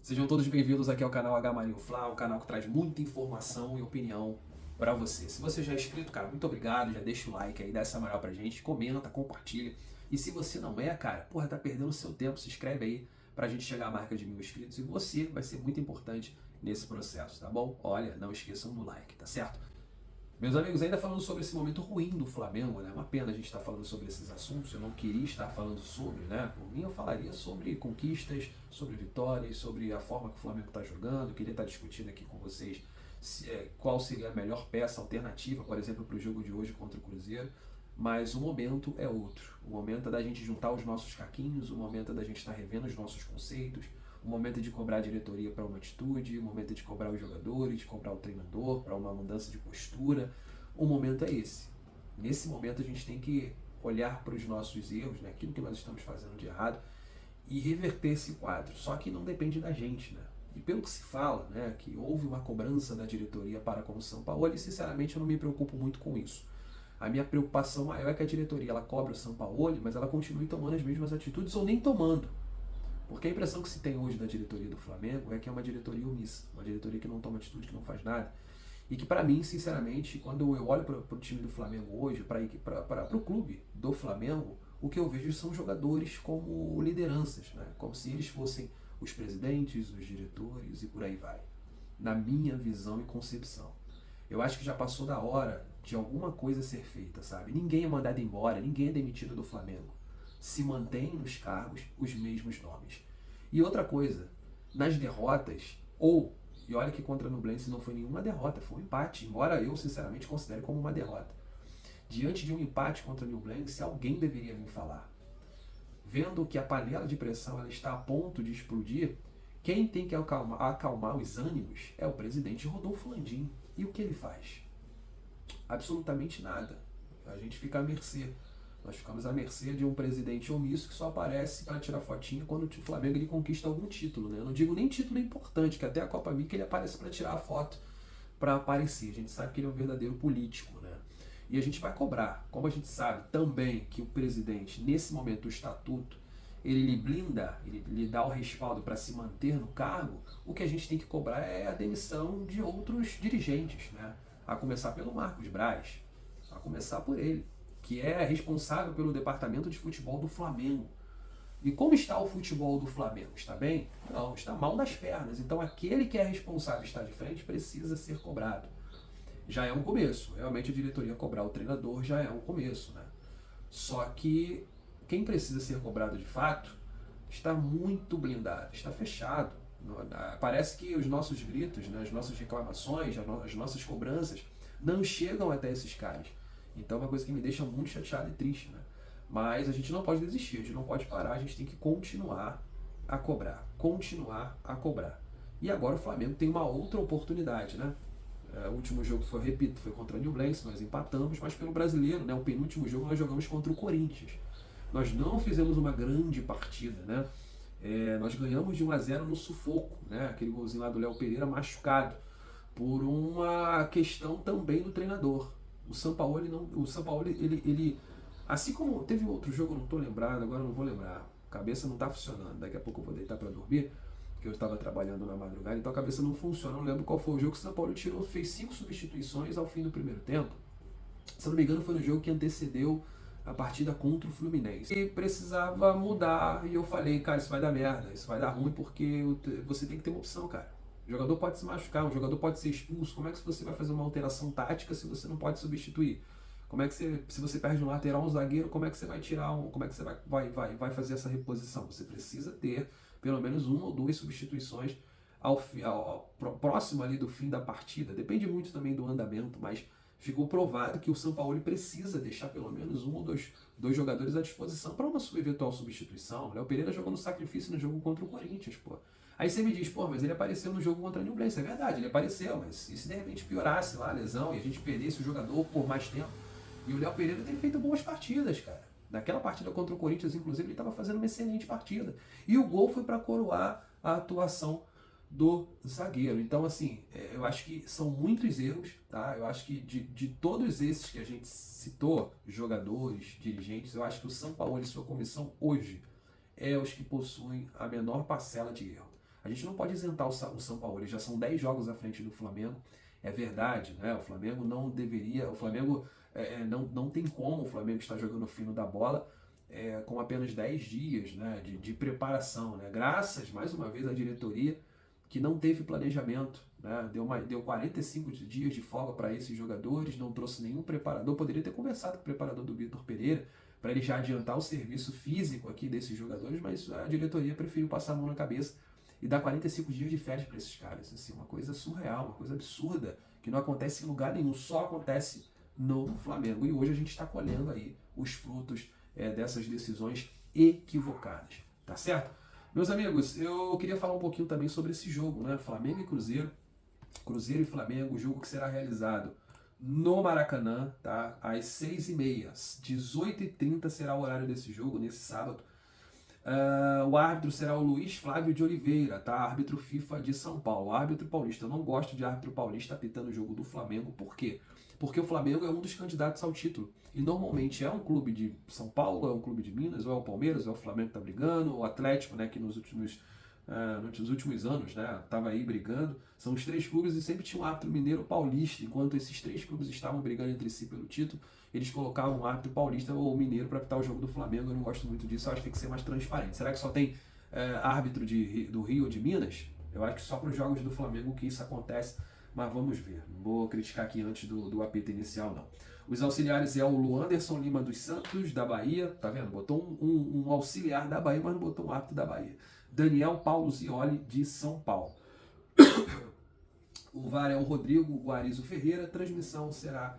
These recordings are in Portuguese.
Sejam todos bem-vindos aqui ao canal H Marinho Fla, um canal que traz muita informação e opinião para você. Se você já é inscrito, cara, muito obrigado, já deixa o like aí, dá essa moral pra gente, comenta, compartilha. E se você não é, cara, porra, tá perdendo seu tempo, se inscreve aí pra gente chegar à marca de 1.000 inscritos e você vai ser muito importante nesse processo, tá bom? Olha, não esqueçam do like, tá certo? Meus amigos, ainda falando sobre esse momento ruim do Flamengo, né? Uma pena a gente estar falando sobre esses assuntos, eu não queria estar falando sobre, né? Por mim eu falaria sobre conquistas, sobre vitórias, sobre a forma que o Flamengo está jogando, eu queria estar discutindo aqui com vocês qual seria a melhor peça alternativa, por exemplo, para o jogo de hoje contra o Cruzeiro, mas o momento é outro. O momento é da gente juntar os nossos caquinhos, o momento é da gente estar revendo os nossos conceitos, o momento é de cobrar a diretoria para uma atitude, o momento é de cobrar os jogadores, de cobrar o treinador para uma mudança de postura. O momento é esse. Nesse momento a gente tem que olhar para os nossos erros, né, aquilo que nós estamos fazendo de errado, e reverter esse quadro. Só que não depende da gente, né? E pelo que se fala, né, que houve uma cobrança da diretoria para com o São Paulo, e sinceramente eu não me preocupo muito com isso. A minha preocupação maior é que a diretoria ela cobra o São Paulo, mas ela continue tomando as mesmas atitudes ou nem tomando. Porque a impressão que se tem hoje da diretoria do Flamengo é que é uma diretoria omissa, uma diretoria que não toma atitude, que não faz nada. E que para mim, sinceramente, quando eu olho para o time do Flamengo hoje, para o clube do Flamengo, o que eu vejo são jogadores como lideranças, né? Como se eles fossem os presidentes, os diretores e por aí vai. Na minha visão e concepção. Eu acho que já passou da hora de alguma coisa ser feita, sabe? Ninguém é mandado embora, ninguém é demitido do Flamengo. Se mantém nos cargos os mesmos nomes. E outra coisa, nas derrotas, e olha que contra a Nublense não foi nenhuma derrota, foi um empate, embora eu sinceramente considere como uma derrota. Diante de um empate contra a Nublense, alguém deveria vir falar. Vendo que a panela de pressão ela está a ponto de explodir, quem tem que acalmar os ânimos é o presidente Rodolfo Landim. E o que ele faz? Absolutamente nada. A gente fica à mercê. Nós ficamos à mercê de um presidente omisso que só aparece para tirar fotinha quando o Flamengo ele conquista algum título. Né? Eu não digo nem título importante, que até a Copa América ele aparece para tirar a foto, para aparecer. A gente sabe que ele é um verdadeiro político. Né? E a gente vai cobrar. Como a gente sabe também que o presidente, nesse momento, o estatuto, ele lhe blinda, ele lhe dá o respaldo para se manter no cargo, o que a gente tem que cobrar é a demissão de outros dirigentes, né? A começar pelo Marcos Braz, a começar por ele, que é responsável pelo departamento de futebol do Flamengo. E como está o futebol do Flamengo? Está bem? Não, está mal das pernas. Então aquele que é responsável está de frente precisa ser cobrado. Já é um começo. Realmente a diretoria cobrar o treinador já é um começo, né? Só que quem precisa ser cobrado de fato está muito blindado, está fechado. Parece que os nossos gritos, né, as nossas reclamações, as nossas cobranças não chegam até esses caras. Então é uma coisa que me deixa muito chateado e triste. Né? Mas a gente não pode desistir, a gente não pode parar, a gente tem que continuar a cobrar. Continuar a cobrar. E agora o Flamengo tem uma outra oportunidade, né? O último jogo foi, repito, foi contra o Newblense, nós empatamos, mas pelo brasileiro, né, o penúltimo jogo nós jogamos contra o Corinthians. Nós não fizemos uma grande partida, né? Nós ganhamos de 1-0 no sufoco, né? Aquele golzinho lá do Léo Pereira machucado por uma questão também do treinador. O São Paulo, ele assim como teve outro jogo, eu não estou lembrado, agora eu não vou lembrar. A cabeça não está funcionando. Daqui a pouco eu vou deitar para dormir, porque eu estava trabalhando na madrugada, então a cabeça não funciona. Não lembro qual foi o jogo que o São Paulo tirou, fez 5 substituições ao fim do primeiro tempo. Se eu não me engano, foi no jogo que antecedeu a partida contra o Fluminense. E precisava mudar, e eu falei, cara, isso vai dar merda, isso vai dar ruim, porque você tem que ter uma opção, cara. O jogador pode se machucar, um jogador pode ser expulso. Como é que você vai fazer uma alteração tática se você não pode substituir? Como é que você, se você perde um lateral, um zagueiro, como é que você vai tirar como é que você vai fazer essa reposição? Você precisa ter pelo menos uma ou duas substituições próximo ali do fim da partida. Depende muito também do andamento, mas ficou provado que o São Paulo precisa deixar pelo menos um ou dois jogadores à disposição para uma eventual substituição. O Léo Pereira jogou no sacrifício no jogo contra o Corinthians, pô. Aí você me diz, pô, mas ele apareceu no jogo contra o Newblense. É verdade, ele apareceu, mas e se de repente piorasse lá a lesão e a gente perdesse o jogador por mais tempo? E o Léo Pereira tem feito boas partidas, cara. Naquela partida contra o Corinthians, inclusive, ele estava fazendo uma excelente partida. E o gol foi para coroar a atuação do zagueiro. Então, assim, eu acho que são muitos erros, tá? Eu acho que de todos esses que a gente citou, jogadores, dirigentes, eu acho que o São Paulo e sua comissão hoje é os que possuem a menor parcela de erro. A gente não pode isentar o São Paulo, eles já são 10 jogos à frente do Flamengo, é verdade, né? O Flamengo não deveria, o Flamengo não tem como o Flamengo estar jogando fino da bola com apenas 10 dias, né, de preparação, né? Graças, mais uma vez, à diretoria que não teve planejamento, né? Deu 45 dias de folga para esses jogadores, não trouxe nenhum preparador. Poderia ter conversado com o preparador do Vitor Pereira para ele já adiantar o serviço físico aqui desses jogadores, mas a diretoria preferiu passar a mão na cabeça e dar 45 dias de férias para esses caras. Assim, uma coisa surreal, uma coisa absurda, que não acontece em lugar nenhum, só acontece no Flamengo. E hoje a gente está colhendo aí os frutos dessas decisões equivocadas, tá certo? Meus amigos, eu queria falar um pouquinho também sobre esse jogo, né? Flamengo e Cruzeiro, Cruzeiro e Flamengo, jogo que será realizado no Maracanã, tá? Às 6h30, 18h30 será o horário desse jogo, nesse sábado. O árbitro será o Luiz Flávio de Oliveira, tá? Árbitro FIFA de São Paulo, árbitro paulista. Eu não gosto de árbitro paulista apitando o jogo do Flamengo, por quê? Porque o Flamengo é um dos candidatos ao título. E normalmente é um clube de São Paulo, é um clube de Minas, ou é o Palmeiras, ou é o Flamengo que tá brigando, o Atlético, né, que nos últimos anos, né, tava aí brigando. São os três clubes e sempre tinha um árbitro mineiro paulista. Enquanto esses três clubes estavam brigando entre si pelo título, eles colocavam um árbitro paulista ou mineiro para apitar o jogo do Flamengo. Eu não gosto muito disso, eu acho que tem que ser mais transparente. Será que só tem árbitro do Rio ou de Minas? Eu acho que só para os jogos do Flamengo que isso acontece, mas vamos ver. Não vou criticar aqui antes do apito inicial, não. Os auxiliares é o Luanderson Lima dos Santos, da Bahia, tá vendo? Botou um auxiliar da Bahia, mas não botou um árbitro da Bahia. Daniel Paulo Zioli, de São Paulo. O VAR é o Rodrigo Guarizo Ferreira, transmissão será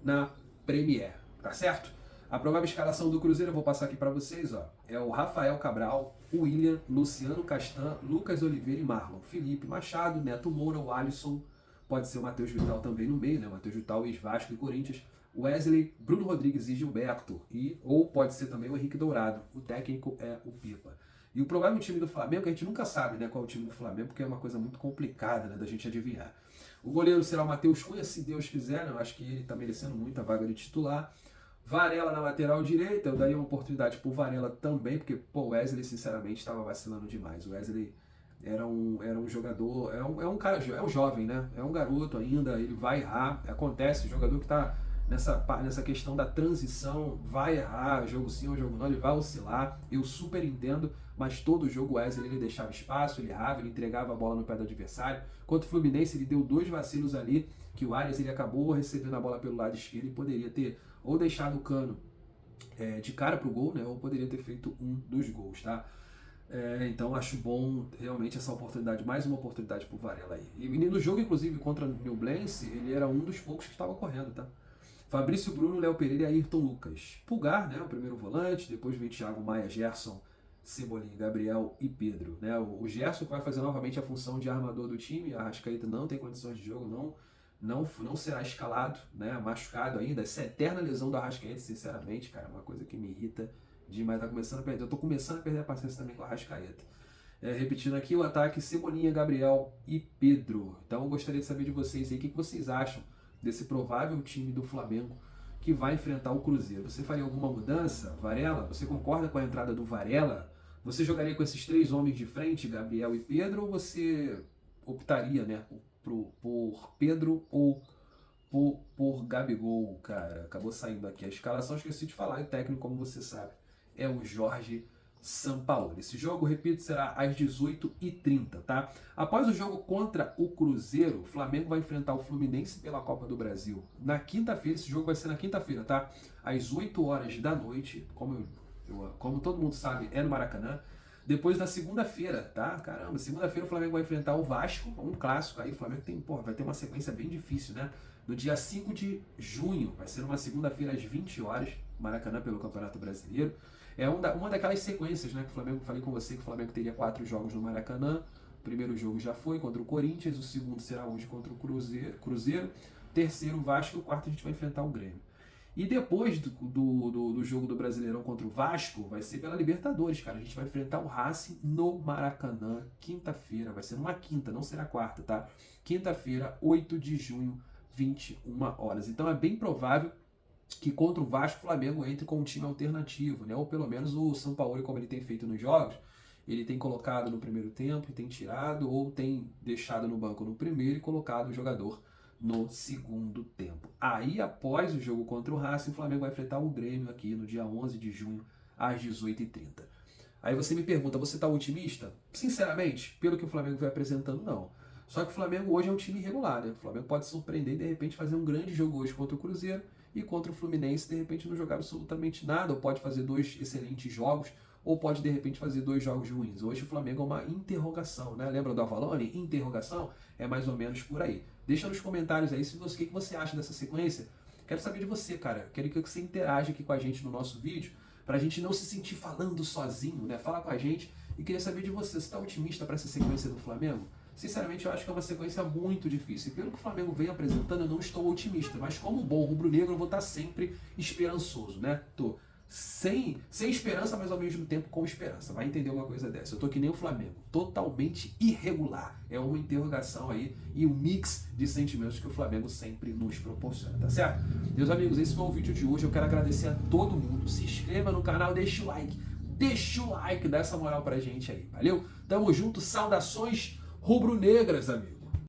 na Premier, tá certo? A provável escalação do Cruzeiro, eu vou passar aqui para vocês, ó. É o Rafael Cabral, o William, Luciano Castan, Lucas Oliveira e Marlon, Felipe Machado, Neto Moura, o Alisson, pode ser o Matheus Vital também no meio, né? Matheus Vital, ex-Vasco e Corinthians, Wesley, Bruno Rodrigues e Gilberto, ou pode ser também o Henrique Dourado. O técnico é o Pipa. E o provável time do Flamengo, que a gente nunca sabe, né, qual é o time do Flamengo, porque é uma coisa muito complicada, né, da gente adivinhar. O goleiro será o Matheus Cunha, se Deus quiser, né? Eu acho que ele está merecendo muito a vaga de titular. Varela na lateral direita, eu daria uma oportunidade pro Varela também, porque o Wesley, sinceramente, estava vacilando demais. O Wesley era um jogador, é um cara, é um jovem, né? É um garoto ainda, ele vai errar. Acontece, o jogador que está nessa questão da transição vai errar, jogo sim ou jogo não, ele vai oscilar. Eu super entendo, mas todo jogo o Wesley ele deixava espaço, ele errava, ele entregava a bola no pé do adversário. Contra o Fluminense, ele deu 2 vacilos ali, que o Arias ele acabou recebendo a bola pelo lado esquerdo e poderia ter ou deixado o Cano de cara pro gol, né, ou poderia ter feito um dos gols, tá? Então acho bom realmente essa oportunidade, mais uma oportunidade pro Varela aí. E no jogo, inclusive, contra o Nublense, ele era um dos poucos que estava correndo, tá? Fabrício Bruno, Léo Pereira e Ayrton Lucas. Pulgar, né, o primeiro volante, depois vem Thiago Maia, Gerson, Cebolinha, Gabriel e Pedro, né? O Gerson vai fazer novamente a função de armador do time, a Arrascaeta não tem condições de jogo, não será escalado, né? Machucado ainda, essa eterna lesão do Arrascaeta, sinceramente, cara, é uma coisa que me irrita demais, tá começando a perder, eu tô começando a perder a paciência também com o Arrascaeta. Repetindo aqui, o ataque Cebolinha, Gabriel e Pedro. Então eu gostaria de saber de vocês aí, o que vocês acham desse provável time do Flamengo que vai enfrentar o Cruzeiro. Você faria alguma mudança, Varela? Você concorda com a entrada do Varela? Você jogaria com esses 3 homens de frente, Gabriel e Pedro, ou você optaria, né, por Pedro ou por Gabigol, cara? Acabou saindo aqui a escalação, esqueci de falar, e o técnico, como você sabe, é o Jorge Sampaoli. Esse jogo, repito, será às 18h30, tá? Após o jogo contra o Cruzeiro, o Flamengo vai enfrentar o Fluminense pela Copa do Brasil na quinta-feira. Esse jogo vai ser na quinta-feira, tá? Às 8h da noite, como todo mundo sabe, é no Maracanã. Depois na segunda-feira, tá? Caramba, segunda-feira o Flamengo vai enfrentar o Vasco, um clássico aí. O Flamengo vai ter uma sequência bem difícil, né? No dia 5 de junho, vai ser uma segunda-feira às 20h, Maracanã pelo Campeonato Brasileiro. É uma daquelas sequências, né, que o Flamengo, falei com você que o Flamengo teria 4 jogos no Maracanã. O primeiro jogo já foi contra o Corinthians, o segundo será hoje contra o Cruzeiro, terceiro o Vasco e o quarto a gente vai enfrentar o Grêmio. E depois do jogo do Brasileirão contra o Vasco, vai ser pela Libertadores, cara. A gente vai enfrentar o Racing no Maracanã, quinta-feira. Vai ser uma quinta, não será quarta, tá? Quinta-feira, 8 de junho, 21h. Então é bem provável que contra o Vasco o Flamengo entre com um time alternativo, né? Ou pelo menos o Sampaoli, como ele tem feito nos jogos, ele tem colocado no primeiro tempo e tem tirado, ou tem deixado no banco no primeiro e colocado o jogador no segundo tempo. Aí, após o jogo contra o Racing, o Flamengo vai enfrentar o Grêmio aqui no dia 11 de junho, às 18h30. Aí você me pergunta, você está otimista? Sinceramente, pelo que o Flamengo vem apresentando, não. Só que o Flamengo hoje é um time irregular, né? O Flamengo pode surpreender e de repente fazer um grande jogo hoje contra o Cruzeiro e contra o Fluminense, de repente não jogar absolutamente nada, ou pode fazer 2 excelentes jogos, ou pode de repente fazer 2 jogos ruins. Hoje o Flamengo é uma interrogação, né? Lembra do Avalone? Interrogação é mais ou menos por aí. Deixa nos comentários aí se você, o que você acha dessa sequência. Quero saber de você, cara. Quero que você interaja aqui com a gente no nosso vídeo, pra gente não se sentir falando sozinho, né? Fala com a gente e queria saber de você. Você está otimista para essa sequência do Flamengo? Sinceramente, eu acho que é uma sequência muito difícil. E pelo que o Flamengo vem apresentando, eu não estou otimista. Mas como um bom rubro-negro, eu vou estar sempre esperançoso, né? Tô sem esperança, mas ao mesmo tempo com esperança. Vai entender uma coisa dessa. Eu tô que nem o Flamengo, totalmente irregular. É uma interrogação aí e um mix de sentimentos que o Flamengo sempre nos proporciona, tá certo? Meus amigos, esse foi o vídeo de hoje. Eu quero agradecer a todo mundo. Se inscreva no canal, deixa o like. Deixa o like, dá essa moral pra gente aí, valeu? Tamo junto, saudações rubro-negras, amigos.